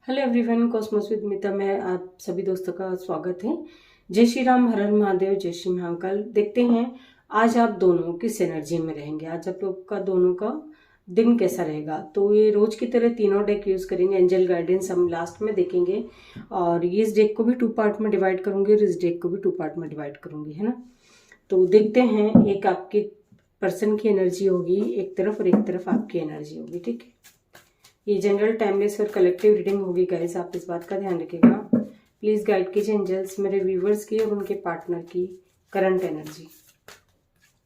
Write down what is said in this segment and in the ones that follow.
Hello everyone, Cosmos with मिता में आप सभी दोस्तों का स्वागत है। जय श्री राम, हर हर महादेव, जय श्री महाकाल। देखते हैं आज आप दोनों किस एनर्जी में रहेंगे, आज आप लोग का दोनों का दिन कैसा रहेगा। तो ये रोज की तरह तीनों डेक यूज करेंगे। एंजल गाइडेंस हम लास्ट में देखेंगे और ये इस डेक को भी 2 पार्ट में डिवाइड करूंगी और इस डेक को भी 2 पार्ट में डिवाइड करूंगी, है ना। तो देखते हैं, एक आपके पर्सन की एनर्जी होगी एक तरफ और एक तरफ आपकी एनर्जी होगी, ठीक है। ये जनरल, टाइमलेस और कलेक्टिव रीडिंग होगी गाइस, आप इस बात का ध्यान रखिएगा। प्लीज गाइड कीजिए एंजल्स मेरे व्यूवर्स की और उनके पार्टनर की करंट एनर्जी।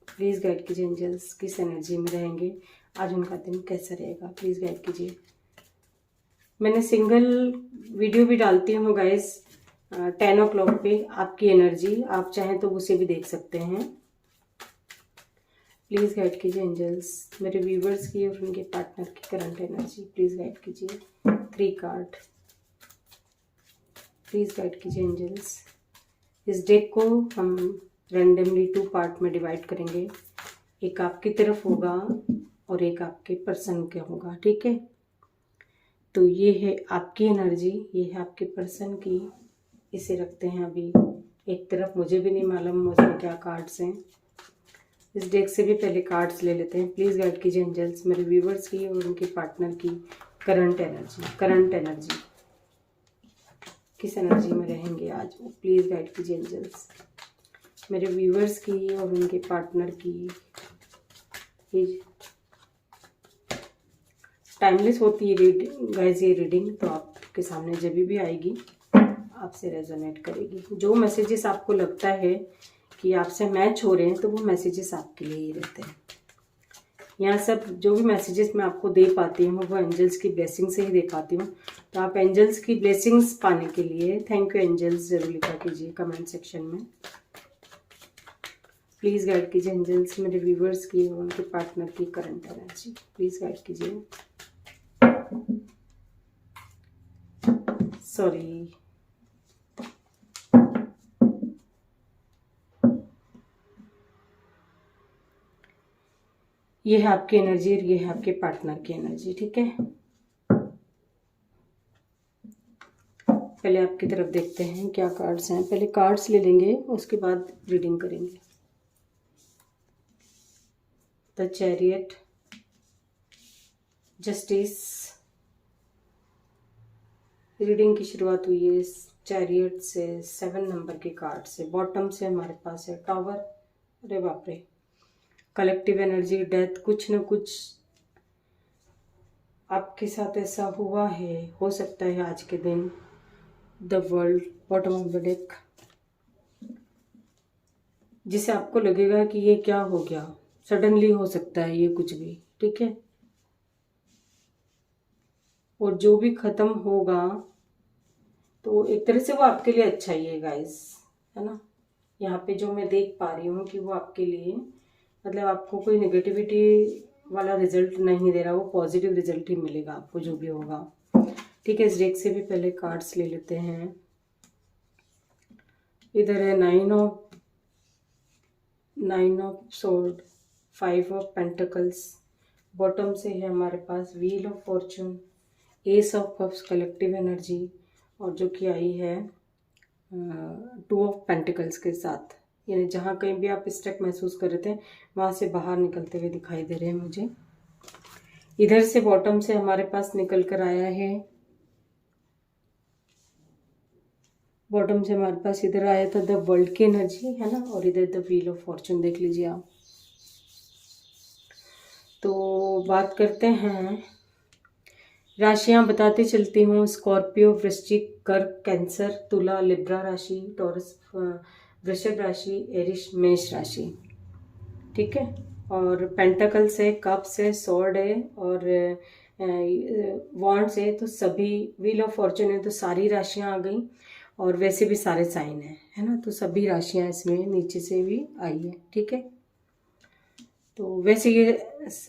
प्लीज गाइड कीजिए एंजल्स, किस एनर्जी में रहेंगे, आज उनका दिन कैसा रहेगा, प्लीज गाइड कीजिए। मैंने सिंगल वीडियो भी डालती हूँ गाइस 10 o'clock पे, आपकी एनर्जी, आप चाहें तो उसे भी देख सकते हैं। प्लीज़ गाइड कीजिए एंजल्स मेरे व्यूवर्स की और उनके पार्टनर की करंट एनर्जी। प्लीज़ गाइड कीजिए 3 कार्ड। प्लीज़ गाइड कीजिए एंजल्स। इस डेक को हम रैंडमली 2 पार्ट में डिवाइड करेंगे, एक आपकी तरफ होगा और एक आपके पर्सन के होगा, ठीक है। तो ये है आपकी एनर्जी, ये है आपके पर्सन की। इसे रखते हैं अभी एक तरफ, मुझे भी नहीं मालूम उसमें क्या कार्ड्स हैं। इस डेक से भी पहले कार्ड्स ले लेते हैं। प्लीज़ गाइड कीजिए एंजल्स मेरे व्यूवर्स की और उनके पार्टनर की करंट एनर्जी किस एनर्जी में रहेंगे आज वो। प्लीज़ गाइड कीजिए एंजल्स मेरे व्यूवर्स की और उनके पार्टनर की। टाइमलेस होती है रीडिंग गाइस, ये रीडिंग तो आपके सामने जब भी आएगी आपसे रेजोनेट करेगी। जो मैसेजेस आपको लगता है कि आपसे मैच हो रहे हैं तो वो मैसेजेस आपके लिए ही रहते हैं। यहाँ सब जो भी मैसेजेस मैं आपको दे पाती हूँ वो एंजल्स की ब्लेसिंग से ही दे पाती हूँ। तो आप एंजल्स की ब्लेसिंग्स पाने के लिए थैंक यू एंजल्स जरूर लिखा कीजिए कमेंट सेक्शन में। प्लीज़ गाइड कीजिए एंजल्स मेरे व्यूवर्स की और उनके पार्टनर की करंट एनर्जी। प्लीज़ गाइड कीजिए। सॉरी, ये है आपकी एनर्जी और ये है आपके पार्टनर की एनर्जी, ठीक है। पहले आपकी तरफ देखते हैं क्या कार्ड्स हैं। पहले कार्ड्स ले लेंगे उसके बाद रीडिंग करेंगे। The chariot, justice. रीडिंग की शुरुआत हुई है चैरियट से, 7 नंबर के कार्ड से। बॉटम से हमारे पास है टावर, अरे बाप रे, कलेक्टिव एनर्जी, डेथ। कुछ न कुछ आपके साथ ऐसा हुआ है, हो सकता है आज के दिन। The world, bottom of the deck, जिसे आपको लगेगा कि ये क्या हो गया, सडनली हो सकता है ये कुछ भी, ठीक है। और जो भी खत्म होगा तो एक तरह से वो आपके लिए अच्छा ही है गाइस, है ना। यहाँ पे जो मैं देख पा रही हूँ कि वो आपके लिए, मतलब आपको कोई नेगेटिविटी वाला रिजल्ट नहीं दे रहा, वो पॉजिटिव रिजल्ट ही मिलेगा आपको जो भी होगा, ठीक है। इस डेक से भी पहले कार्ड्स ले लेते हैं। इधर है 9 of sword, 5 of pentacles. Bottom से है हमारे पास wheel of fortune, ace of cups, collective energy, और जो कि आई है 2 ऑफ पेंटिकल्स के साथ। यानी जहाँ कहीं भी आप स्टक महसूस कर रहे थे वहाँ से बाहर निकलते हुए दिखाई दे रहे हैं मुझे। इधर से बॉटम से हमारे पास निकल कर आया है, बॉटम से हमारे पास इधर आया था द वर्ल्ड की एनर्जी, है ना, और इधर द व्हील ऑफ फॉर्चून देख लीजिए आप। तो बात करते हैं, राशियां बताते चलती हूँ। स्कॉर्पियो, वृश्चिक, कर्क, कैंसर, तुला, लिब्रा राशि, टॉरस, वृषभ राशि, एरिस, मेष राशि, ठीक है। और पेंटाकल्स है, कप्स है, सॉर्ड है और वॉन्ड्स है। तो सभी, व्हील ऑफ फॉर्चून है तो सारी राशियां आ गई, और वैसे भी सारे साइन है ना। तो सभी राशियां इसमें नीचे से भी आई है, ठीक है। तो वैसे ये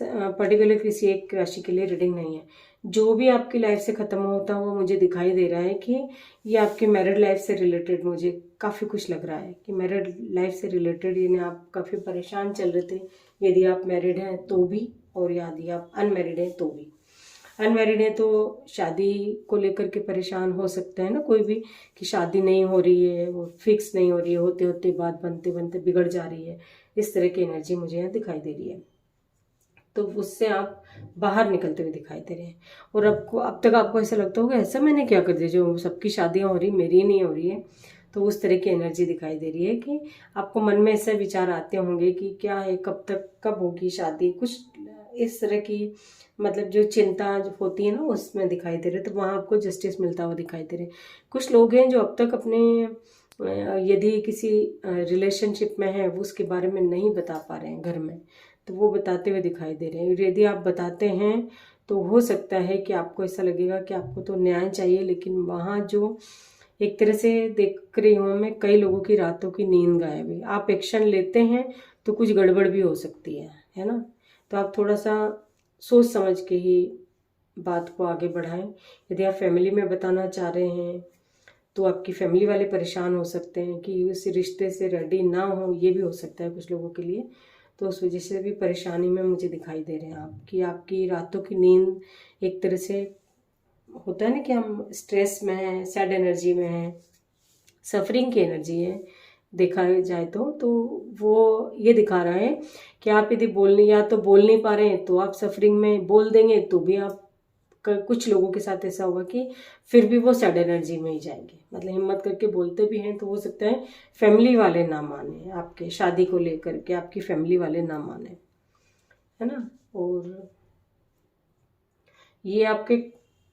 पर्टिकुलर किसी एक राशि के लिए रीडिंग नहीं है। जो भी आपकी लाइफ से ख़त्म होता हुआ मुझे दिखाई दे रहा है कि ये आपकी मैरिड लाइफ से रिलेटेड, मुझे काफ़ी कुछ लग रहा है कि मैरिड लाइफ से रिलेटेड, यानी आप काफ़ी परेशान चल रहे थे, यदि आप मैरिड हैं तो भी और यदि आप अनमैरिड हैं तो भी। अनमैरिड है तो शादी को लेकर के परेशान हो सकते हैं ना कोई भी, कि शादी नहीं हो रही है, वो फिक्स नहीं हो रही है, होते होते बात बनते बनते बिगड़ जा रही है, इस तरह की एनर्जी मुझे यहाँ दिखाई दे रही है। तो उससे आप बाहर निकलते हुए दिखाई दे रहे हैं। और आपको अब तक आपको ऐसा लगता होगा ऐसा मैंने क्या कर दिया, जो सबकी शादियां हो रही मेरी नहीं हो रही है। तो उस तरह की एनर्जी दिखाई दे रही है कि आपको मन में ऐसे विचार आते होंगे कि क्या है, कब तक, कब होगी शादी, कुछ इस तरह की मतलब जो चिंता जो होती है ना उसमें दिखाई दे रहे। तो वहाँ आपको जस्टिस मिलता हुआ दिखाई दे रहे। कुछ लोग हैं जो अब तक अपने यदि किसी रिलेशनशिप में है वो उसके बारे में नहीं बता पा रहे हैं घर में, तो वो बताते हुए दिखाई दे रहे हैं। यदि आप बताते हैं तो हो सकता है कि आपको ऐसा लगेगा कि आपको तो न्याय चाहिए, लेकिन वहाँ जो एक तरह से देख रही हूँ मैं, कई लोगों की रातों की नींद गायब है। आप एक्शन लेते हैं तो कुछ गड़बड़ भी हो सकती है ना। तो आप थोड़ा सा सोच समझ के ही बात को आगे बढ़ाएं। यदि आप फैमिली में बताना चाह रहे हैं तो आपकी फैमिली वाले परेशान हो सकते हैं कि उस रिश्ते से रेडी ना हो, ये भी हो सकता है कुछ लोगों के लिए। तो उस वजह से भी परेशानी में मुझे दिखाई दे रहे हैं आप, कि आपकी रातों की नींद एक तरह से होता है ना कि हम स्ट्रेस में हैं, सैड एनर्जी में हैं, सफरिंग की एनर्जी है देखा जाए तो वो ये दिखा रहा है कि आप यदि या तो बोल नहीं पा रहे हैं तो आप सफरिंग में, बोल देंगे तो भी आप कुछ लोगों के साथ ऐसा होगा कि फिर भी वो सैड एनर्जी में ही जाएंगे। मतलब हिम्मत करके बोलते भी हैं तो हो सकता है फैमिली वाले ना माने, आपके शादी को लेकर के आपकी फैमिली वाले ना माने, है ना। और ये आपके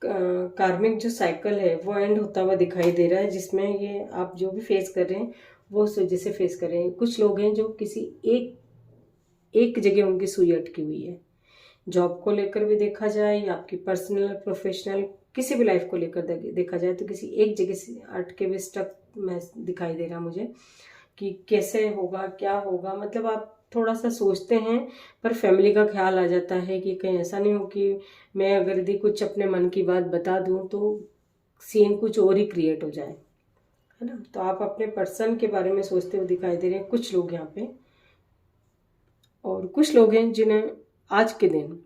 कार्मिक जो साइकिल है वो एंड होता हुआ दिखाई दे रहा है, जिसमें ये आप जो भी फेस कर रहे हैं वो उस वजह से फेस कर रहे हैं। कुछ लोग हैं जो किसी एक जगह उनकी सुई अटकी हुई है, जॉब को लेकर भी देखा जाए या आपकी पर्सनल प्रोफेशनल किसी भी लाइफ को लेकर देखा जाए तो किसी एक जगह से अटके हुए स्टक में दिखाई दे रहा मुझे कि कैसे होगा, क्या होगा। मतलब आप थोड़ा सा सोचते हैं पर फैमिली का ख्याल आ जाता है कि कहीं ऐसा नहीं हो कि मैं अगर यदि कुछ अपने मन की बात बता दूं तो सीन कुछ और ही क्रिएट हो जाए, है ना। तो आप अपने पर्सन के बारे में सोचते हुए दिखाई दे रहे हैं कुछ लोग यहाँ पे। और कुछ लोग हैं जिन्हें आज के दिन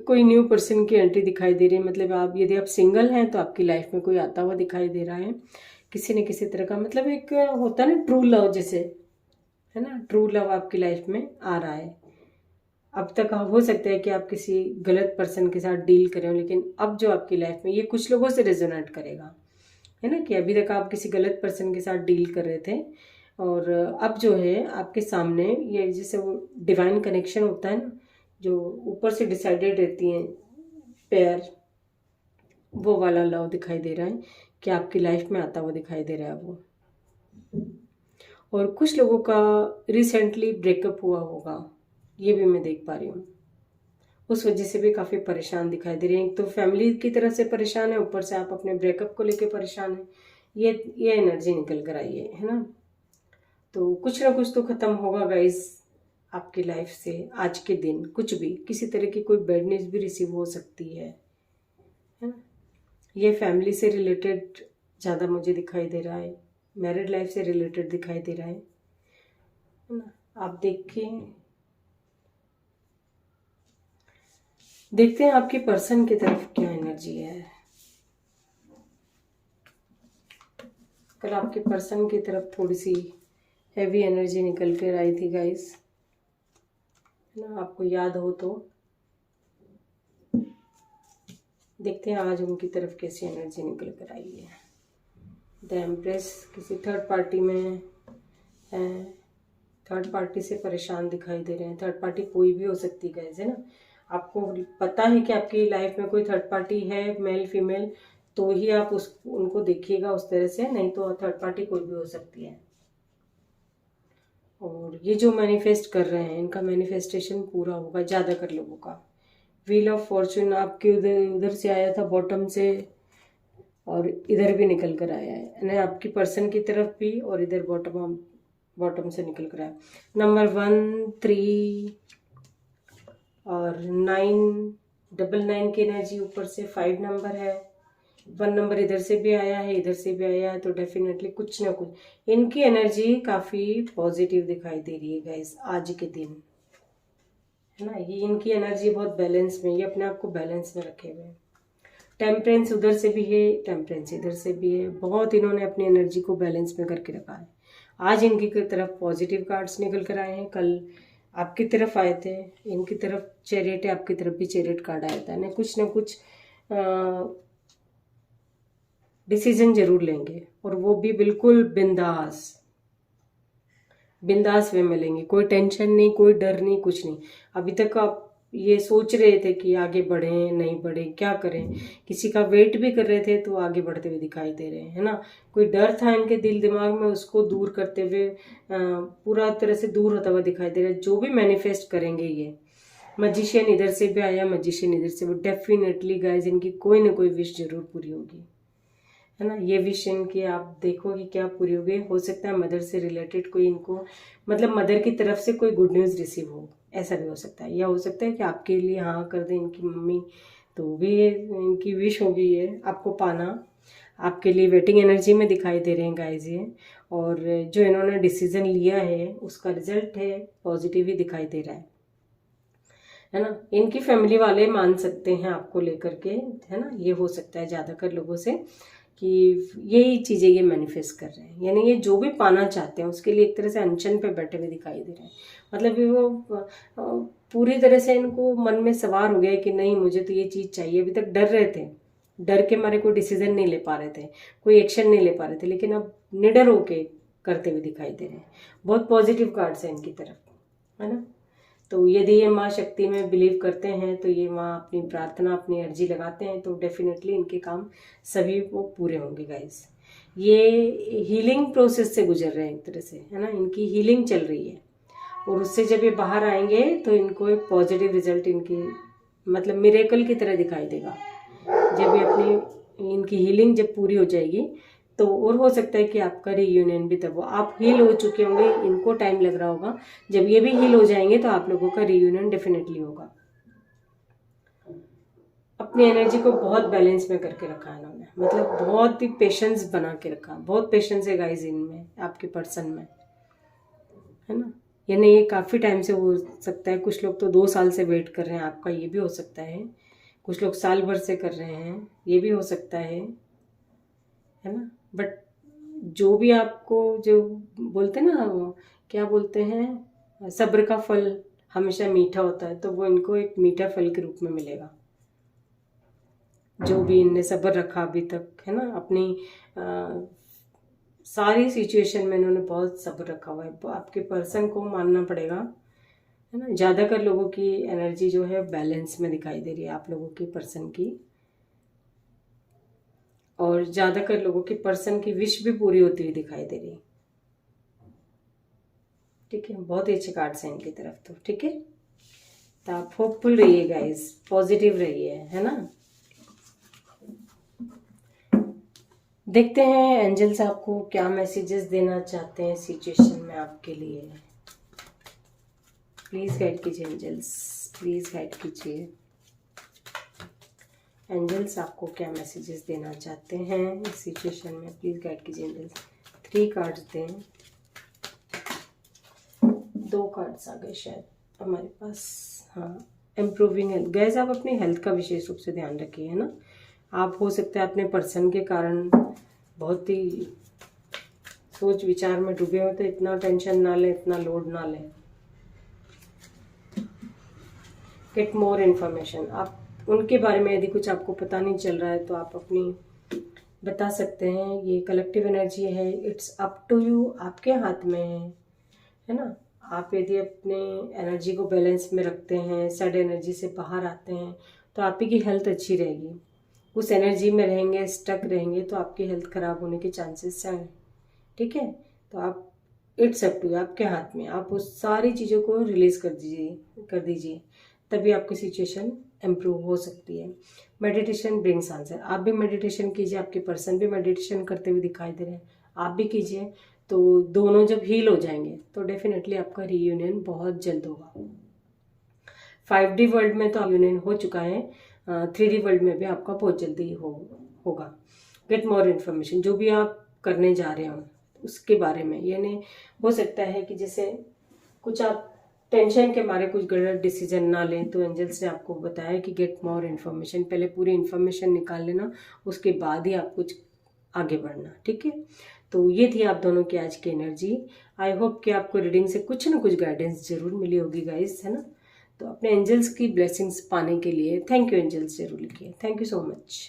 कोई न्यू पर्सन की एंट्री दिखाई दे रही है। मतलब आप यदि आप सिंगल हैं तो आपकी लाइफ में कोई आता हुआ दिखाई दे रहा है किसी न किसी तरह का। मतलब एक होता है ना ट्रू लव जैसे, है ना, ट्रू लव आपकी लाइफ में आ रहा है। अब तक हो सकता है कि आप किसी गलत पर्सन के साथ डील करें, लेकिन अब जो आपकी लाइफ में ये कुछ लोगों से रेजोनेट करेगा, है ना, कि अभी तक आप किसी गलत पर्सन के साथ डील कर रहे थे और अब जो है आपके सामने ये जैसे वो डिवाइन कनेक्शन होता है ना, जो ऊपर से डिसाइडेड रहती हैं पेयर, वो वाला लव दिखाई दे रहा है कि आपकी लाइफ में आता हुआ दिखाई दे रहा है वो। और कुछ लोगों का रिसेंटली ब्रेकअप हुआ होगा, ये भी मैं देख पा रही हूँ। उस वजह से भी काफ़ी परेशान दिखाई दे रही है। एक तो फैमिली की तरफ से परेशान है, ऊपर से आप अपने ब्रेकअप को लेके परेशान है। ये एनर्जी निकल कर आई है ना। तो कुछ ना कुछ तो ख़त्म होगा गाइस आपकी लाइफ से आज के दिन। कुछ भी किसी तरह की कोई बैड न्यूज़ भी रिसीव हो सकती है ना। ये फैमिली से रिलेटेड ज़्यादा मुझे दिखाई दे रहा है, मैरिड लाइफ से रिलेटेड दिखाई दे रहा है ना। आप देखते हैं आपके पर्सन की तरफ क्या एनर्जी है। कल आपके पर्सन की तरफ थोड़ी सी हैवी एनर्जी निकल कर आई थी गाइस, है ना, आपको याद हो तो। देखते हैं आज उनकी तरफ कैसी एनर्जी निकल कर आई है। द एम्प्रेस किसी थर्ड पार्टी में है, थर्ड पार्टी से परेशान दिखाई दे रहे हैं। थर्ड पार्टी कोई भी हो सकती है गाइस, है ना। आपको पता है कि आपकी लाइफ में कोई थर्ड पार्टी है, मेल फीमेल, तो ही आप उनको देखिएगा उस तरह से, नहीं तो थर्ड पार्टी कोई भी हो सकती है। और ये जो मैनिफेस्ट कर रहे हैं इनका मैनिफेस्टेशन पूरा होगा ज़्यादातर लोगों का। व्हील ऑफ फॉर्चून आपके उधर से आया था बॉटम से और इधर भी निकल कर आया है ना, आपकी पर्सन की तरफ भी और इधर बॉटम से निकल कर आया। नंबर 1, 3 और 9, 99 की एनर्जी ऊपर से 5 नंबर है। 1 नंबर इधर से भी आया है, इधर से भी आया है, तो डेफिनेटली कुछ ना कुछ इनकी एनर्जी काफ़ी पॉजिटिव दिखाई दे रही है गाइस आज के दिन, है ना। ये इनकी एनर्जी बहुत बैलेंस में, ये अपने आप को बैलेंस में रखे हुए हैं। टेम्परेंस उधर से भी है, टेम्परेंस इधर से भी है। बहुत इन्होंने अपनी एनर्जी को बैलेंस में करके रखा है। आज इनकी तरफ पॉजिटिव कार्ड्स निकल कर आए हैं, कल आपकी तरफ आए थे, इनकी तरफ चैरियट है, आपकी तरफ भी चैरियट कार्ड आया था। कुछ ना कुछ डिसीजन जरूर लेंगे, और वो भी बिल्कुल बिंदास वे में लेंगे। कोई टेंशन नहीं, कोई डर नहीं, कुछ नहीं। अभी तक आप ये सोच रहे थे कि आगे बढ़ें नहीं बढ़े, क्या करें, किसी का वेट भी कर रहे थे तो आगे बढ़ते हुए दिखाई दे रहे हैं, है ना। कोई डर था इनके दिल दिमाग में, उसको दूर करते हुए पूरा तरह से दूर होता हुआ दिखाई दे रहा है। जो भी मैनिफेस्ट करेंगे, ये मजिशियन इधर से भी आया, मजिशियन इधर से, वो डेफिनेटली गाइज इनकी कोई ना कोई विश जरूर पूरी होगी, है ना। ये विश इनकी आप देखो कि क्या पूरी होगी। हो सकता है मदर से रिलेटेड कोई इनको, मतलब मदर की तरफ से कोई गुड न्यूज़ रिसीव हो, ऐसा भी हो सकता है। या हो सकता है कि आपके लिए हाँ कर दे इनकी मम्मी, तो भी इनकी विश हो गई है आपको पाना। आपके लिए वेटिंग एनर्जी में दिखाई दे रहे हैं गाइज ये। और जो इन्होंने डिसीजन लिया है उसका रिजल्ट है पॉजिटिव ही दिखाई दे रहा है ना। इनकी फैमिली वाले मान सकते हैं आपको लेकर के, है ना। ये हो सकता है ज़्यादातर लोगों से कि यही चीज़ें ये मैनिफेस्ट कर रहे हैं, यानी ये जो भी पाना चाहते हैं उसके लिए एक तरह से अनशन पे बैठे हुए दिखाई दे रहे हैं। मतलब कि वो पूरी तरह से इनको मन में सवार हो गया कि नहीं मुझे तो ये चीज़ चाहिए। अभी तक डर रहे थे, डर के मारे कोई डिसीजन नहीं ले पा रहे थे, कोई एक्शन नहीं ले पा रहे थे, लेकिन अब निडर होके करते हुए दिखाई दे रहे हैं। बहुत पॉजिटिव कार्ड्स हैं इनकी तरफ, है ना। तो यदि ये माँ शक्ति में बिलीव करते हैं, तो ये माँ अपनी प्रार्थना, अपनी अर्जी लगाते हैं, तो डेफिनेटली इनके काम सभी वो पूरे होंगे गाइस। ये हीलिंग प्रोसेस से गुजर रहे हैं एक तरह से, है ना। इनकी हीलिंग चल रही है, और उससे जब ये बाहर आएंगे तो इनको एक पॉजिटिव रिजल्ट इनकी, मतलब मिरेकल की तरह दिखाई देगा। जब ये अपनी इनकी हीलिंग जब पूरी हो जाएगी, तो और हो सकता है कि आपका रीयूनियन भी तब हो। आप हील हो चुके होंगे, इनको टाइम लग रहा होगा। जब ये भी हील हो जाएंगे तो आप लोगों का रीयूनियन डेफिनेटली होगा। अपनी एनर्जी को बहुत बैलेंस में करके रखा है इन्होंने, मतलब बहुत ही पेशेंस बना के रखा। बहुत पेशेंस है गाइस इनमें, आपके पर्सन में, है ना। यानी ये काफ़ी टाइम से हो सकता है, कुछ लोग तो 2 साल से वेट कर रहे हैं आपका, ये भी हो सकता है। कुछ लोग साल भर से कर रहे हैं, ये भी हो सकता है ना। बट जो भी आपको, जो बोलते हैं ना, क्या बोलते हैं, सब्र का फल हमेशा मीठा होता है, तो वो इनको एक मीठा फल के रूप में मिलेगा। जो भी इनने सब्र रखा अभी तक, है ना, अपनी सारी सिचुएशन में इन्होंने बहुत सब्र रखा हुआ है। आपके पर्सन को मानना पड़ेगा, है ना। ज़्यादातर लोगों की एनर्जी जो है बैलेंस में दिखाई दे रही है आप लोगों की पर्सन की, और ज़्यादातर लोगों की पर्सन की विश भी पूरी होती हुई दिखाई दे रही है। ठीक है, बहुत ही अच्छे कार्ड्स हैं इनकी तरफ तो, ठीक है। तो आप होपफुल रहिए गाइस, पॉजिटिव रहिए, है ना। देखते हैं एंजल्स आपको क्या मैसेजेस देना चाहते हैं सिचुएशन में आपके लिए। प्लीज गाइड कीजिए एंजल्स, प्लीज गाइड कीजिए एंजल्स, आपको क्या मैसेजेस देना चाहते हैं इस सिचुएशन में। प्लीज गाइड कीजिए एंजल्स। 3 कार्ड्स दें, 2 कार्ड्स आ गए शायद हमारे पास। हाँ, इम्प्रूविंग हेल्थ। गैस आप अपनी हेल्थ का विशेष रूप से ध्यान रखिए, है ना। आप हो सकता है अपने पर्सन के कारण बहुत ही सोच विचार में डूबे हो, तो इतना टेंशन ना लें, इतना लोड ना लें। Get more information. आप उनके बारे में यदि कुछ आपको पता नहीं चल रहा है तो आप अपनी बता सकते हैं। ये कलेक्टिव एनर्जी है, इट्स अप टू यू, आपके हाथ में है ना। आप यदि अपने एनर्जी को बैलेंस में रखते हैं, सैड एनर्जी से बाहर आते हैं, तो आप ही की हेल्थ अच्छी रहेगी। उस एनर्जी में रहेंगे, स्टक रहेंगे, तो आपकी हेल्थ खराब होने के चांसेस हैं, ठीक है। तो आप, इट्स अप टू यू, आपके हाथ में। आप उस सारी चीज़ों को रिलीज कर दीजिए, तभी आपकी सिचुएशन इम्प्रूव हो सकती है। Meditation brings answer. आप भी मेडिटेशन कीजिए, आपके पर्सन भी मेडिटेशन करते हुए दिखाई दे रहे हैं, आप भी कीजिए। तो दोनों जब हील हो जाएंगे तो डेफिनेटली आपका रीयूनियन बहुत जल्द होगा। 5D वर्ल्ड में तो यूनियन हो चुका है, 3D वर्ल्ड में भी आपका बहुत जल्दी होगा। Get more information. जो भी आप करने जा रहे हो उसके बारे में, यानी हो सकता है कि जैसे कुछ आप टेंशन के मारे कुछ गलत डिसीजन ना लें। तो एंजल्स ने आपको बताया कि गेट मोर इन्फॉर्मेशन, पहले पूरी इन्फॉर्मेशन निकाल लेना, उसके बाद ही आप कुछ आगे बढ़ना, ठीक है। तो ये थी आप दोनों की आज की एनर्जी। आई होप कि आपको रीडिंग से कुछ ना कुछ गाइडेंस जरूर मिली होगी गाइस, है ना। तो अपने एंजल्स की ब्लेसिंग्स पाने के लिए थैंक यू एंजल्स जरूर लिखिए। Thank you so much.